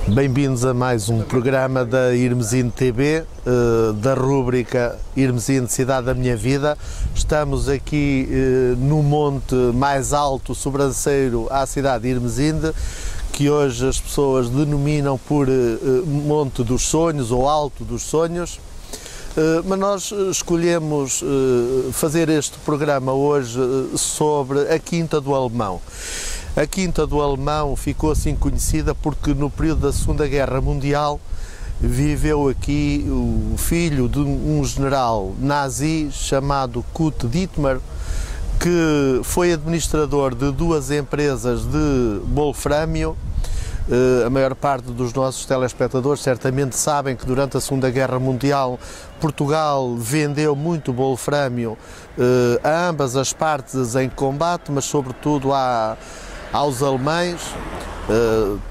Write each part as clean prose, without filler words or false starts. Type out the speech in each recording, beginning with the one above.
Bem-vindos a mais um programa da Irmesinde TV, da rúbrica Irmesinde Cidade da Minha Vida. Estamos aqui no monte mais alto sobranceiro à cidade de Irmesinde, que hoje as pessoas denominam por Monte dos Sonhos ou Alto dos Sonhos. Mas nós escolhemos fazer este programa hoje sobre a Quinta do Alemão. A Quinta do Alemão ficou assim conhecida porque no período da Segunda Guerra Mundial viveu aqui o filho de um general nazi chamado Kurt Dittmar, que foi administrador de duas empresas de wolframio. A maior parte dos nossos telespectadores certamente sabem que durante a Segunda Guerra Mundial Portugal vendeu muito wolframio a ambas as partes em combate, mas sobretudo aos alemães.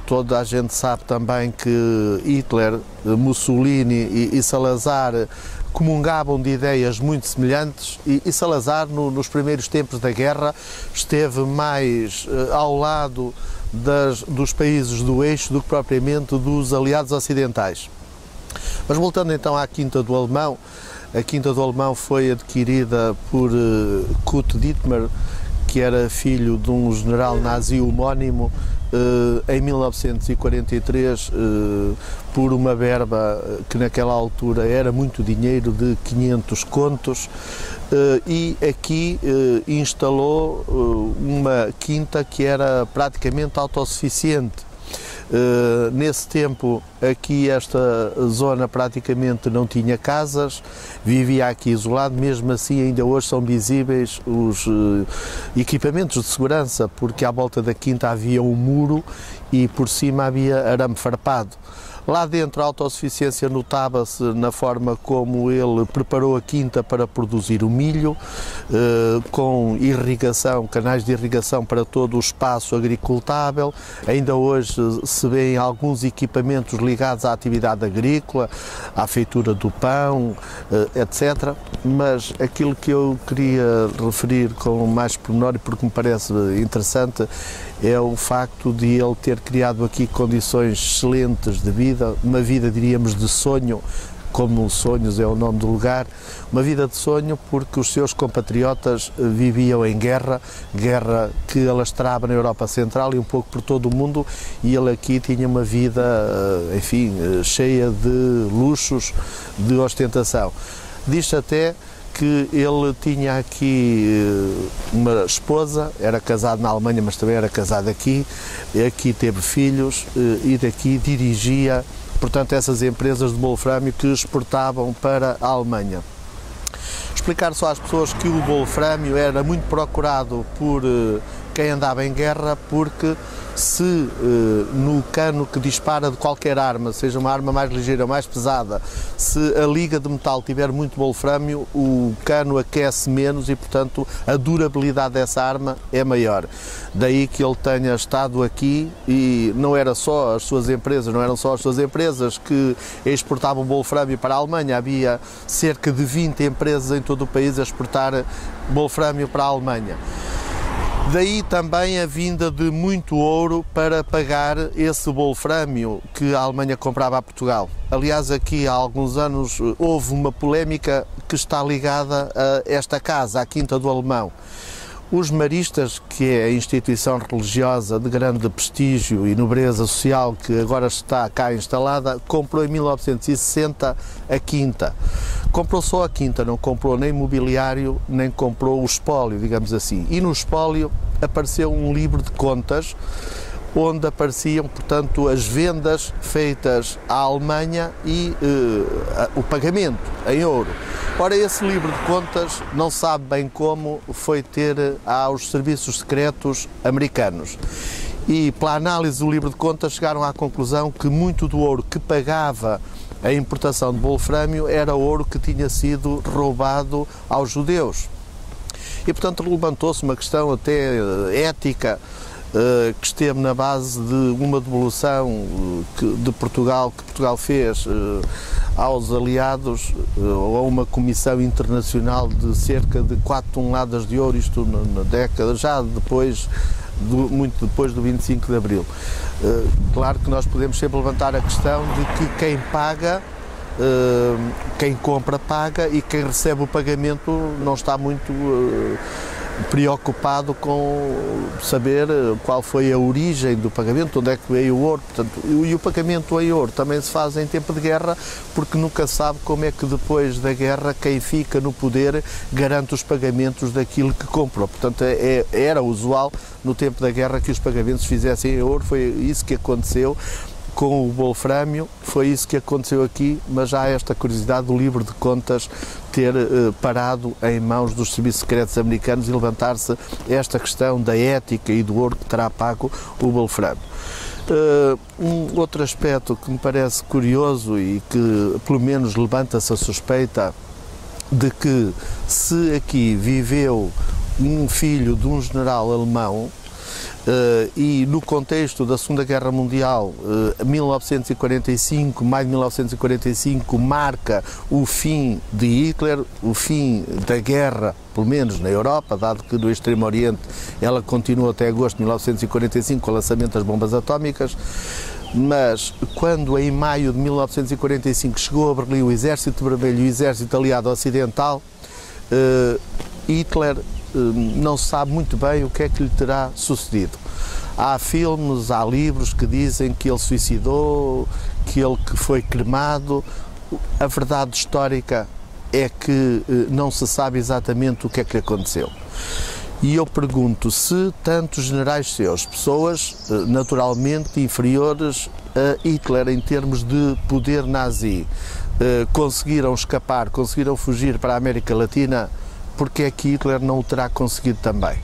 Toda a gente sabe também que Hitler, Mussolini e Salazar comungavam de ideias muito semelhantes e Salazar, nos primeiros tempos da guerra, esteve mais ao lado dos países do eixo do que propriamente dos aliados ocidentais. Mas voltando então à Quinta do Alemão, a Quinta do Alemão foi adquirida por Kurt Dittmar, que era filho de um general nazi homónimo, em 1943, por uma verba que naquela altura era muito dinheiro, de 500 contos, e aqui instalou uma quinta que era praticamente autossuficiente. Nesse tempo aqui esta zona praticamente não tinha casas, vivia aqui isolado. Mesmo assim ainda hoje são visíveis os equipamentos de segurança, porque à volta da quinta havia um muro e por cima havia arame farpado. Lá dentro a autossuficiência notava-se na forma como ele preparou a quinta para produzir o milho, com irrigação, canais de irrigação para todo o espaço agricultável. Ainda hoje se vêem alguns equipamentos ligados à atividade agrícola, à feitura do pão, etc. Mas aquilo que eu queria referir com mais pormenor, e porque me parece interessante, é o facto de ele ter criado aqui condições excelentes de vida, uma vida, diríamos, de sonho, como Sonhos é o nome do lugar, uma vida de sonho, porque os seus compatriotas viviam em guerra que alastrava na Europa Central e um pouco por todo o mundo, e ele aqui tinha uma vida, enfim, cheia de luxos, de ostentação. Diz-se até que ele tinha aqui uma esposa, era casado na Alemanha, mas também era casado aqui teve filhos e daqui dirigia, portanto, essas empresas de wolframio que exportavam para a Alemanha. Explicar só às pessoas que o wolframio era muito procurado por quem andava em guerra, porque se no cano que dispara de qualquer arma, seja uma arma mais ligeira ou mais pesada, se a liga de metal tiver muito wolframio, o cano aquece menos e, portanto, a durabilidade dessa arma é maior. Daí que ele tenha estado aqui, e não eram só as suas empresas que exportavam wolframio para a Alemanha. Havia cerca de 20 empresas em todo o país a exportar wolframio para a Alemanha. Daí também a vinda de muito ouro para pagar esse wolframio que a Alemanha comprava a Portugal. Aliás, aqui há alguns anos houve uma polémica que está ligada a esta casa, à Quinta do Alemão. Os maristas, que é a instituição religiosa de grande prestígio e nobreza social que agora está cá instalada, comprou em 1960 a quinta. Comprou só a quinta, não comprou nem mobiliário, nem comprou o espólio, digamos assim. E no espólio apareceu um livro de contas, onde apareciam, portanto, as vendas feitas à Alemanha e o pagamento em ouro. Ora, esse livro de contas, não se sabe bem como, foi ter aos serviços secretos americanos. E, pela análise do livro de contas, chegaram à conclusão que muito do ouro que pagava a importação de wolframio era ouro que tinha sido roubado aos judeus. E, portanto, levantou-se uma questão até ética, que esteve na base de uma devolução que Portugal fez aos aliados, ou a uma comissão internacional, de cerca de 4 toneladas de ouro, isto na década, já depois muito depois do 25 de Abril. Claro que nós podemos sempre levantar a questão de que quem paga, quem compra paga e quem recebe o pagamento não está muito preocupado com saber qual foi a origem do pagamento, onde é que veio o ouro. Portanto, e o pagamento em ouro também se faz em tempo de guerra, porque nunca sabe como é que depois da guerra quem fica no poder garante os pagamentos daquilo que comprou. Portanto, era usual no tempo da guerra que os pagamentos se fizessem em ouro, foi isso que aconteceu com o wolframio, foi isso que aconteceu aqui, mas já há esta curiosidade do livro de contas ter parado em mãos dos serviços secretos americanos e levantar-se esta questão da ética e do ouro que terá pago o wolframio. Um outro aspecto que me parece curioso e que pelo menos levanta-se a suspeita de que se aqui viveu um filho de um general alemão, e no contexto da Segunda Guerra Mundial, 1945, maio de 1945, marca o fim de Hitler, o fim da guerra, pelo menos na Europa, dado que no Extremo Oriente ela continuou até agosto de 1945 com o lançamento das bombas atómicas. Mas quando em maio de 1945 chegou a Berlim o Exército Vermelho e o Exército Aliado Ocidental, Hitler não se sabe muito bem o que é que lhe terá sucedido. Há filmes, há livros que dizem que ele suicidou, que ele foi cremado. A verdade histórica é que não se sabe exatamente o que é que lhe aconteceu. E eu pergunto se tantos generais seus, pessoas naturalmente inferiores a Hitler em termos de poder nazi, conseguiram escapar, conseguiram fugir para a América Latina, porque é que Hitler não o terá conseguido também?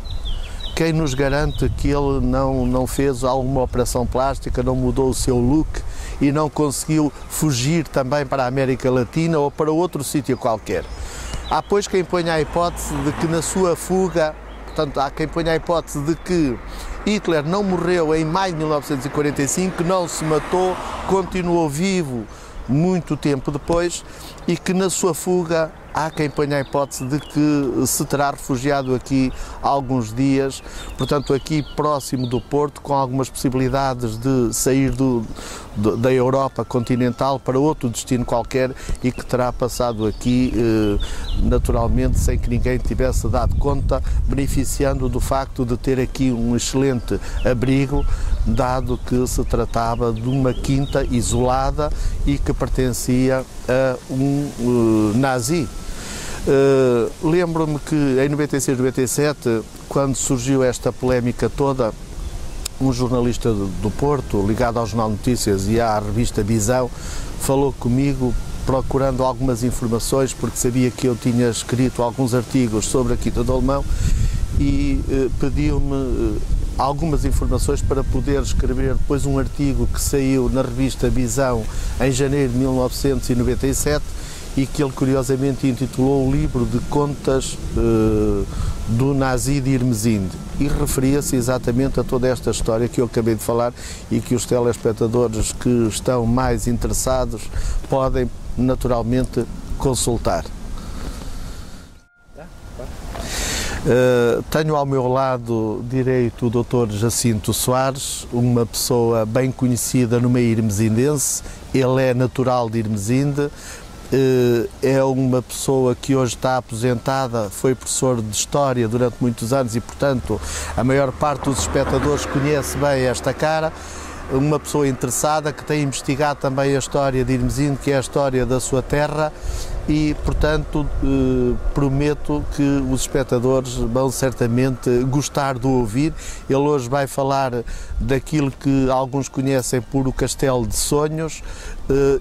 Quem nos garante que ele não fez alguma operação plástica, não mudou o seu look e não conseguiu fugir também para a América Latina ou para outro sítio qualquer? Há, pois, quem ponha a hipótese de que na sua fuga, portanto, há quem ponha a hipótese de que Hitler não morreu em maio de 1945, não se matou, continuou vivo muito tempo depois e que na sua fuga há quem ponha a hipótese de que se terá refugiado aqui há alguns dias, portanto aqui próximo do Porto, com algumas possibilidades de sair da Europa continental para outro destino qualquer e que terá passado aqui naturalmente sem que ninguém tivesse dado conta, beneficiando do facto de ter aqui um excelente abrigo, dado que se tratava de uma quinta isolada e que pertencia a um nazi. Lembro-me que em 96, 97, quando surgiu esta polémica toda, um jornalista do Porto, ligado ao Jornal Notícias e à revista Visão, falou comigo procurando algumas informações, porque sabia que eu tinha escrito alguns artigos sobre a Quinta do Alemão e pediu-me algumas informações para poder escrever depois um artigo que saiu na revista Visão em janeiro de 1997 e que ele curiosamente intitulou o livro de contas do nazi de Irmesinde e referia-se exatamente a toda esta história que eu acabei de falar e que os telespectadores que estão mais interessados podem naturalmente consultar. Tenho ao meu lado direito o Dr. Jacinto Soares, uma pessoa bem conhecida no meio irmesindense. Ele é natural de Irmesinde, é uma pessoa que hoje está aposentada, foi professor de História durante muitos anos e, portanto, a maior parte dos espectadores conhece bem esta cara. Uma pessoa interessada que tem investigado também a história de Irmesinde, que é a história da sua terra e, portanto, prometo que os espectadores vão certamente gostar de ouvir. Ele hoje vai falar daquilo que alguns conhecem por o Castelo de Sonhos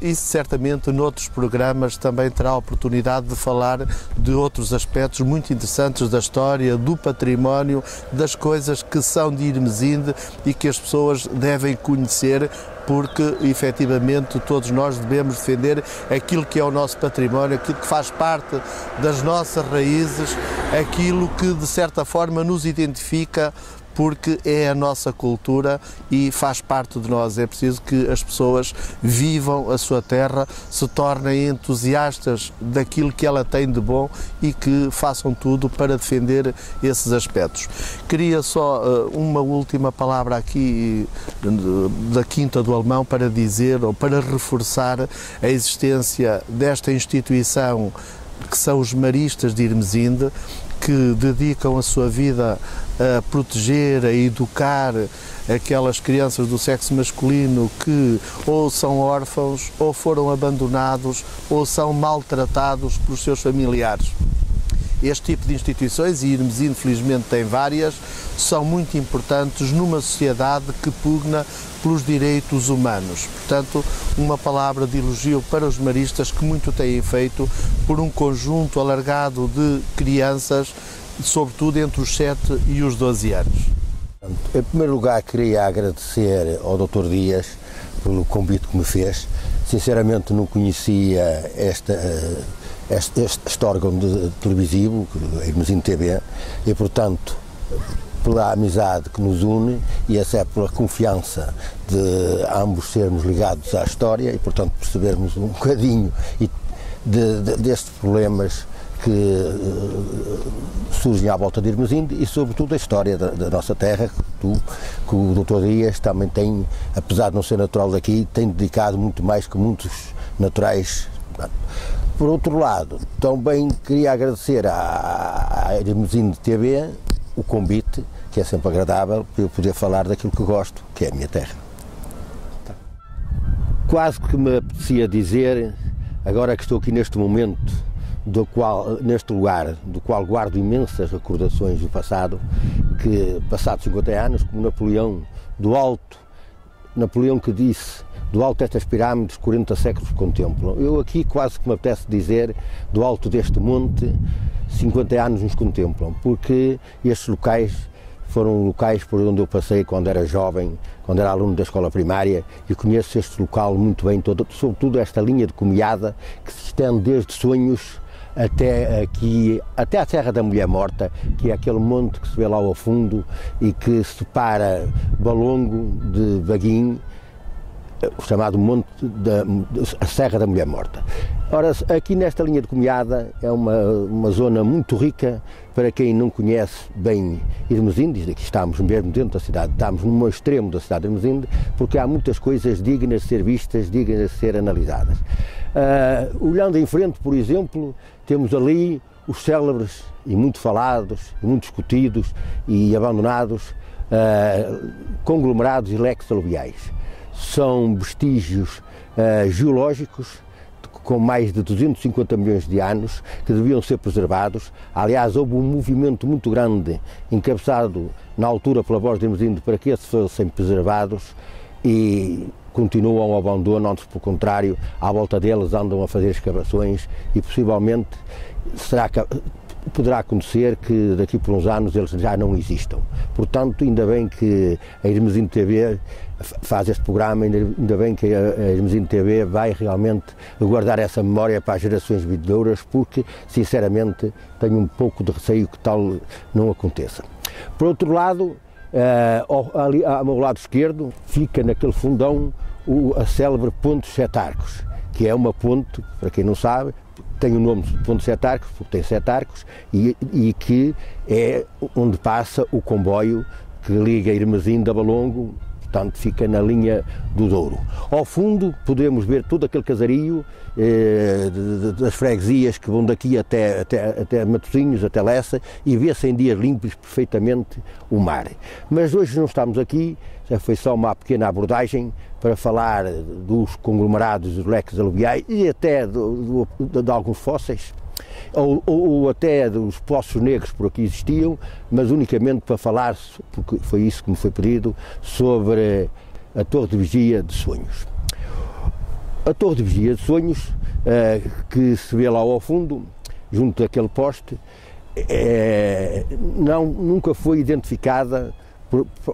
e certamente noutros programas também terá a oportunidade de falar de outros aspectos muito interessantes da história, do património, das coisas que são de Irmesinde e que as pessoas devem conhecer, porque efetivamente todos nós devemos defender aquilo que é o nosso património, aquilo que faz parte das nossas raízes, aquilo que de certa forma nos identifica porque é a nossa cultura e faz parte de nós. É preciso que as pessoas vivam a sua terra, se tornem entusiastas daquilo que ela tem de bom e que façam tudo para defender esses aspectos. Queria só uma última palavra aqui da Quinta do Alemão para dizer ou para reforçar a existência desta instituição que são os maristas de Irmesinde, que dedicam a sua vida a proteger, a educar aquelas crianças do sexo masculino que ou são órfãos, ou foram abandonados, ou são maltratados pelos seus familiares. Este tipo de instituições, e Irmesinde felizmente tem várias, são muito importantes numa sociedade que pugna pelos direitos humanos. Portanto, uma palavra de elogio para os maristas que muito têm feito por um conjunto alargado de crianças, sobretudo entre os 7 e os 12 anos. Em primeiro lugar, queria agradecer ao Dr. Dias pelo convite que me fez. Sinceramente, não conhecia este órgão televisivo, a Irmesinde TV, e, portanto, pela amizade que nos une e até pela confiança de ambos sermos ligados à história e, portanto, percebermos um bocadinho destes problemas que surgem à volta de Irmesinde e, sobretudo, a história da nossa terra, que o Dr. Dias também tem, apesar de não ser natural daqui, tem dedicado muito mais que muitos naturais. Por outro lado, também queria agradecer à Irmesinde TV o convite, que é sempre agradável, para eu poder falar daquilo que gosto, que é a minha terra. Quase que me apetecia dizer, agora que estou aqui neste momento, neste lugar, do qual guardo imensas recordações do passado, que passados 50 anos, como Napoleão que disse: do alto destas pirâmides 40 séculos contemplam. Eu aqui quase que me apetece dizer, do alto deste monte 50 anos nos contemplam, porque estes locais foram locais por onde eu passei quando era jovem, quando era aluno da escola primária, e conheço este local muito bem, sobretudo esta linha de Comiada, que se estende desde Sonhos até aqui, até à Serra da Mulher Morta, que é aquele monte que se vê lá ao fundo e que separa Balongo de Vaguinho, o chamado monte a Serra da Mulher Morta. Ora, aqui nesta linha de Comiada é uma zona muito rica para quem não conhece bem Irmesinde. Aqui estamos mesmo dentro da cidade, estamos no extremo da cidade de Irmesinde, porque há muitas coisas dignas de ser vistas, dignas de ser analisadas. Olhando em frente, por exemplo, temos ali os célebres e muito falados, e muito discutidos e abandonados conglomerados e leques aluviais. São vestígios geológicos com mais de 250 milhões de anos que deviam ser preservados. Aliás, houve um movimento muito grande, encabeçado na altura pela Voz de Irmesinde, para que esses fossem preservados, e continuam ao abandono, antes pelo contrário, à volta deles andam a fazer escavações e possivelmente poderá acontecer que daqui por uns anos eles já não existam. Portanto, ainda bem que a Irmesinde TV faz este programa, ainda bem que a Irmesinde TV vai realmente guardar essa memória para as gerações vindouras, porque, sinceramente, tenho um pouco de receio que tal não aconteça. Por outro lado, ali ao meu lado esquerdo, fica naquele fundão a célebre Ponte 7 Arcos, que é uma ponte, para quem não sabe, tem o nome de Ponte 7 Arcos, porque tem 7 arcos, e que é onde passa o comboio que liga Irmesinde a Balongo, portanto fica na linha do Douro. Ao fundo podemos ver todo aquele casario das freguesias que vão daqui até Matosinhos, até Lessa, e vê-se em dias limpos perfeitamente o mar. Mas hoje não estamos aqui, já foi só uma pequena abordagem para falar dos conglomerados, dos leques aluviais e até de alguns fósseis, ou até dos poços negros por aqui existiam, mas unicamente para falar, porque foi isso que me foi pedido, sobre a Torre de Vigia de Sonhos. A Torre de Vigia de Sonhos, que se vê lá ao fundo, junto daquele poste, nunca foi identificada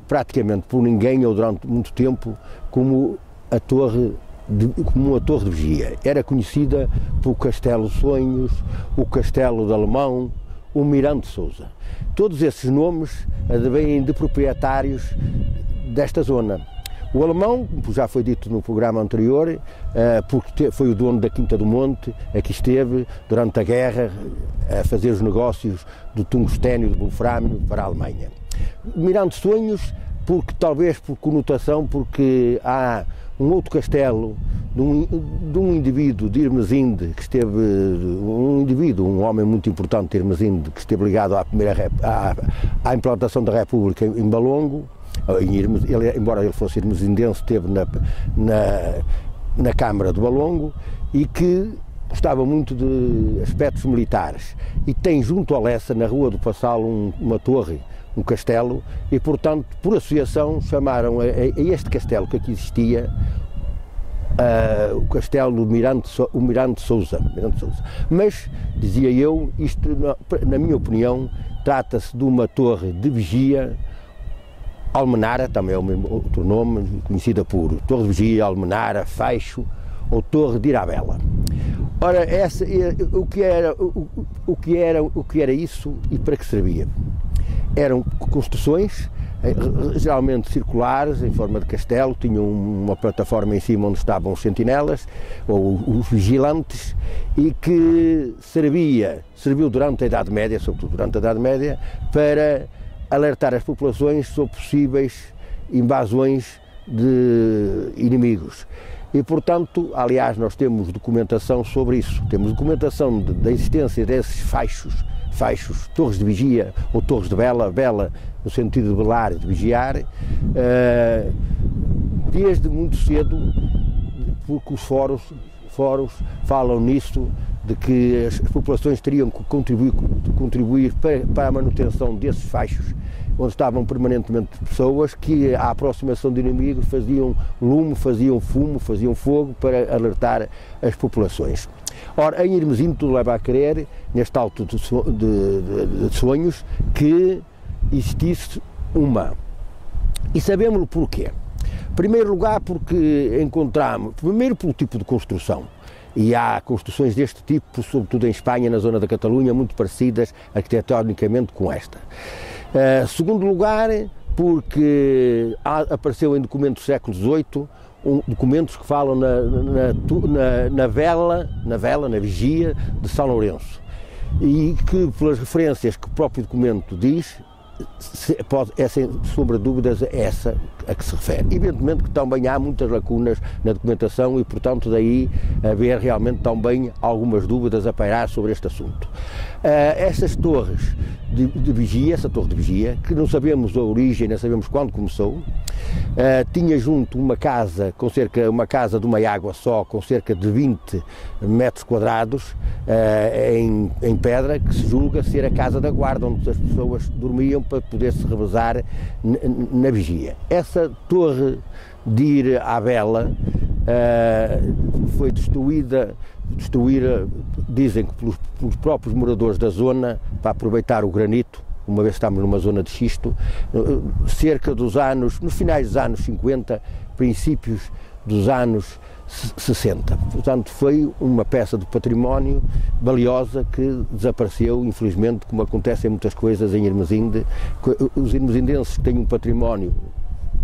praticamente por ninguém, ou durante muito tempo, como a Torre de Vigia. Era conhecida pelo Castelo Sonhos, o Castelo de Alemão, o Miranda de Sousa. Todos esses nomes advêm de proprietários desta zona. O alemão, como já foi dito no programa anterior, porque foi o dono da Quinta do Monte, aqui esteve durante a guerra a fazer os negócios do tungstênio, do wolframio para a Alemanha. Miranda de Sonhos, porque talvez por conotação, porque há um outro castelo de um indivíduo de Irmesinde, que esteve, um homem muito importante de Irmesinde, que esteve ligado à implantação da República em Balongo. Embora ele fosse irmesindense, esteve na Câmara de Balongo, e que gostava muito de aspectos militares. E tem junto a Lessa, na Rua do Passal, uma torre, um castelo, e portanto, por associação, chamaram a este castelo que aqui existia o castelo do Miranda de Sousa. Mas, dizia eu, isto, na minha opinião, trata-se de uma torre de vigia, Almenara, também é outro nome, conhecida por Torre de Vigia, Almenara, Feixo ou Torre de Irabela. Ora, o que era isso e para que servia? Eram construções, geralmente circulares, em forma de castelo, tinham uma plataforma em cima onde estavam os sentinelas, ou os vigilantes, e que serviu durante a Idade Média, sobretudo durante a Idade Média, para alertar as populações sobre possíveis invasões de inimigos. E, portanto, aliás, nós temos documentação sobre isso. Temos documentação da existência desses feixos, torres de vigia ou torres de vela no sentido de velar e de vigiar, desde muito cedo, porque os fóruns falam nisso, de que as populações teriam que contribuir para a manutenção desses feixos, onde estavam permanentemente pessoas que, à aproximação de inimigos, faziam lume, faziam fumo, faziam fogo para alertar as populações. Ora, em Irmesinde tudo leva a crer, neste alto de sonhos, que existisse uma. E sabemos-lo porquê. Em primeiro lugar, porque encontramos, primeiro pelo tipo de construção. E há construções deste tipo, sobretudo em Espanha, na zona da Catalunha, muito parecidas arquitetonicamente com esta. Segundo lugar, porque apareceu em documentos do século XVIII, documentos que falam na vigia de São Lourenço, e que, pelas referências que o próprio documento diz, é sem sombra de dúvidas essa a que se refere. Evidentemente que também há muitas lacunas na documentação e, portanto, daí haver realmente também algumas dúvidas a pairar sobre este assunto. Essas torres de vigia, essa torre de vigia, que não sabemos a origem, não sabemos quando começou, tinha junto uma casa de uma água só, com cerca de 20 metros quadrados, em pedra, que se julga ser a casa da guarda, onde as pessoas dormiam para poder se revezar na vigia. Essa torre de ir à vela foi destruída, dizem que pelos próprios moradores da zona, para aproveitar o granito, uma vez estamos numa zona de xisto, cerca dos anos, nos finais dos anos 50, princípios dos anos 60. Portanto, foi uma peça de património valiosa que desapareceu, infelizmente, como acontece em muitas coisas em Irmesinde. Os irmesindenses que têm um património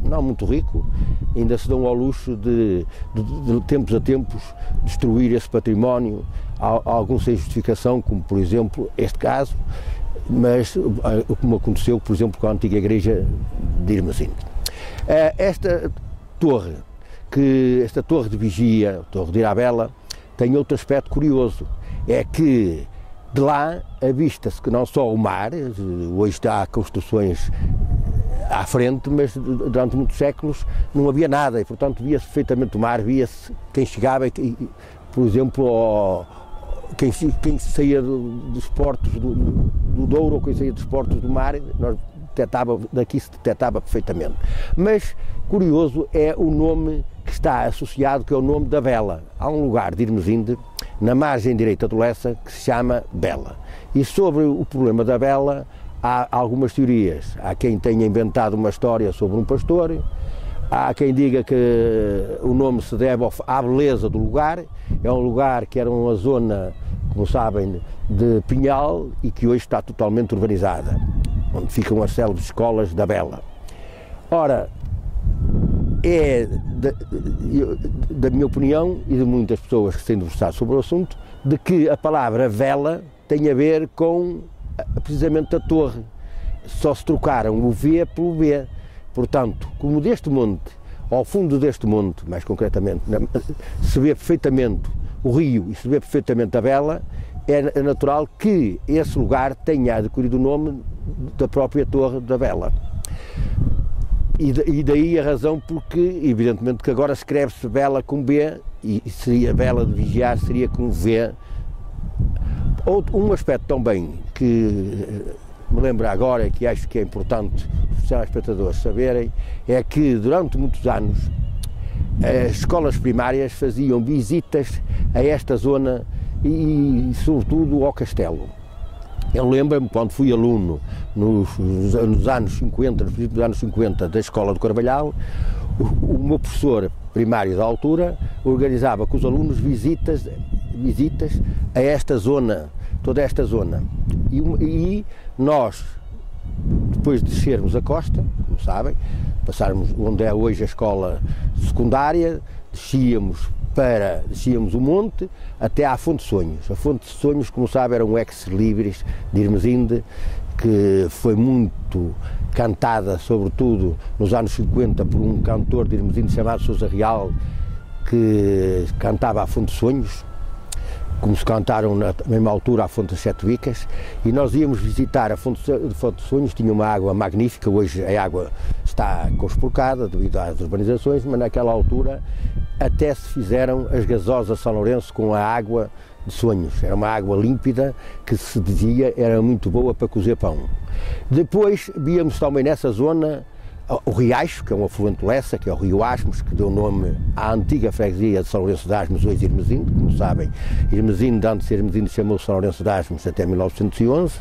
não muito rico, ainda se dão ao luxo de tempos a tempos, destruir esse património, alguns sem justificação, como por exemplo este caso, mas como aconteceu, por exemplo, com a antiga igreja de Irmesinde. Esta torre de vigia, a Torre de Irabela, tem outro aspecto curioso, é que de lá avista-se que não só o mar, hoje há construções à frente, mas durante muitos séculos não havia nada e, portanto, via-se perfeitamente o mar, via-se quem chegava, por exemplo, quem saía dos portos do Douro ou quem saía dos portos do mar, daqui se detectava perfeitamente. Mas curioso é o nome que está associado, que é o nome da Vela. Há um lugar de Irmesinde, na margem direita do Lessa, que se chama Bela. E sobre o problema da Vela há algumas teorias. Há quem tenha inventado uma história sobre um pastor, há quem diga que o nome se deve à beleza do lugar. É um lugar que era uma zona como sabem, de Pinhal e que hoje está totalmente urbanizada, onde ficam as célebres escolas da Bela. Ora, é da minha opinião e de muitas pessoas que se têm debruçado sobre o assunto, de que a palavra vela tem a ver com precisamente a torre. Só se trocaram o V pelo B. Portanto, como deste monte, ao fundo deste monte, mais concretamente, se vê perfeitamente o rio e se vê perfeitamente a Bela, é natural que esse lugar tenha adquirido o nome da própria Torre da Bela. E daí a razão porque, evidentemente, que agora escreve-se Bela com B e seria Bela de vigiar, seria com V. Um aspecto também que me lembro agora, que acho que é importante os telespectadores saberem, é que durante muitos anos as escolas primárias faziam visitas a esta zona e sobretudo ao castelo. Eu lembro-me, quando fui aluno nos anos 50, nos princípios dos anos 50 da Escola do Carvalhal, o meu professor primário da altura organizava com os alunos visitas a esta zona, toda esta zona. E nós, depois de descermos a costa, como sabem, passarmos onde é hoje a escola secundária, descíamos o monte até à Fonte de Sonhos. A Fonte de Sonhos, como sabem, era um ex-libris de Irmesinde, que foi muito cantada, sobretudo nos anos 50, por um cantor de Irmesinde chamado Sousa Real, que cantava a Fonte de Sonhos, como se cantaram na mesma altura a Fonte das Sete Bicas, e nós íamos visitar a Fonte de Sonhos. Tinha uma água magnífica. Hoje a água está conspurcada devido às urbanizações, mas naquela altura até se fizeram as gasosas São Lourenço com a água de Sonhos. Era uma água límpida que se dizia era muito boa para cozer pão. Depois víamos também nessa zona o Riacho, que é um afluente do Lessa, que é o Rio Asmos, que deu nome à antiga freguesia de São Lourenço de Asmos, hoje Irmesinde. Como sabem, Irmesinde, antes de Irmesinde, chamou-se São Lourenço de Asmos até 1911,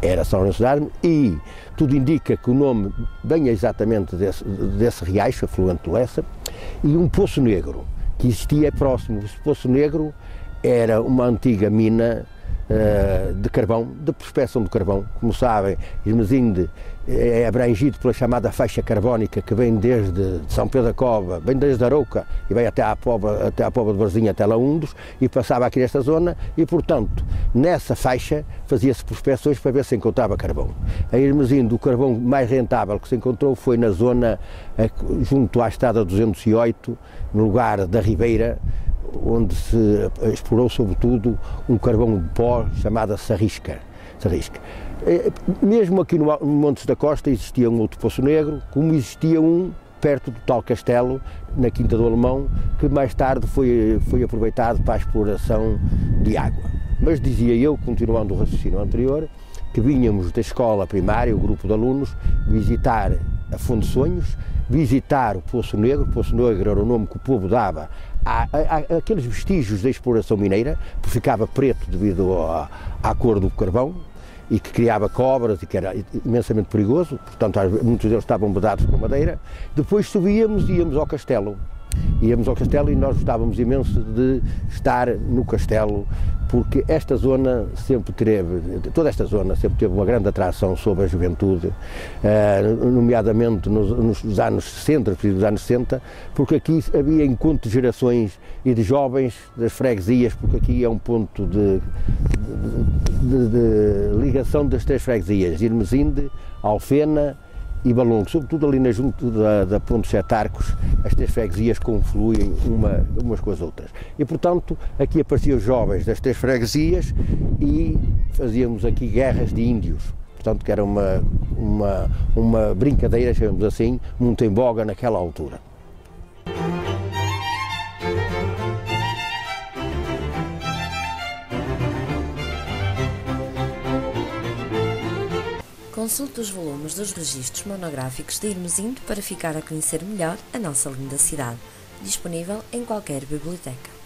era São Lourenço de Asmos, e tudo indica que o nome venha exatamente desse Riacho, afluente do Lessa, e um Poço Negro, que existia próximo. Esse Poço Negro era uma antiga mina de carvão, de prospecção de carvão. Como sabem, Irmesinde é abrangido pela chamada faixa carbónica, que vem desde São Pedro da Cova, vem desde Arouca e vai até à Póvoa de Varzim, até Laundos, e passava aqui nesta zona, e portanto nessa faixa fazia-se prospecções para ver se encontrava carvão. A Irmesinde, o carvão mais rentável que se encontrou foi na zona junto à estrada 208, no lugar da Ribeira, onde se explorou sobretudo um carvão de pó chamado Sarrisca. Mesmo aqui no Montes da Costa existia um outro Poço Negro, como existia um perto do tal castelo, na Quinta do Alemão, que mais tarde foi aproveitado para a exploração de água. Mas dizia eu, continuando o raciocínio anterior, que vínhamos da escola primária, o grupo de alunos, visitar a Fonte de Sonhos, visitar o Poço Negro. O Poço Negro era o nome que o povo dava àqueles vestígios da exploração mineira, porque ficava preto devido à cor do carvão e que criava cobras e que era imensamente perigoso, portanto muitos deles estavam vedados com madeira. Depois subíamos e íamos ao castelo. Íamos ao castelo e nós gostávamos imenso de estar no castelo, porque esta zona sempre toda esta zona sempre teve uma grande atração sobre a juventude, nomeadamente nos anos 60, nos anos 60, porque aqui havia encontro de gerações e de jovens das freguesias, porque aqui é um ponto de ligação das três freguesias, Irmesinde, Alfena e Valongo, sobretudo ali na junta da Ponte Sete Arcos, as três freguesias confluem umas com as outras. E, portanto, aqui apareciam os jovens das três freguesias e fazíamos aqui guerras de índios. Portanto, que era uma brincadeira, chamamos assim, muito em voga naquela altura. Consulte os volumes dos registros monográficos de Irmesinde para ficar a conhecer melhor a nossa linda cidade, disponível em qualquer biblioteca.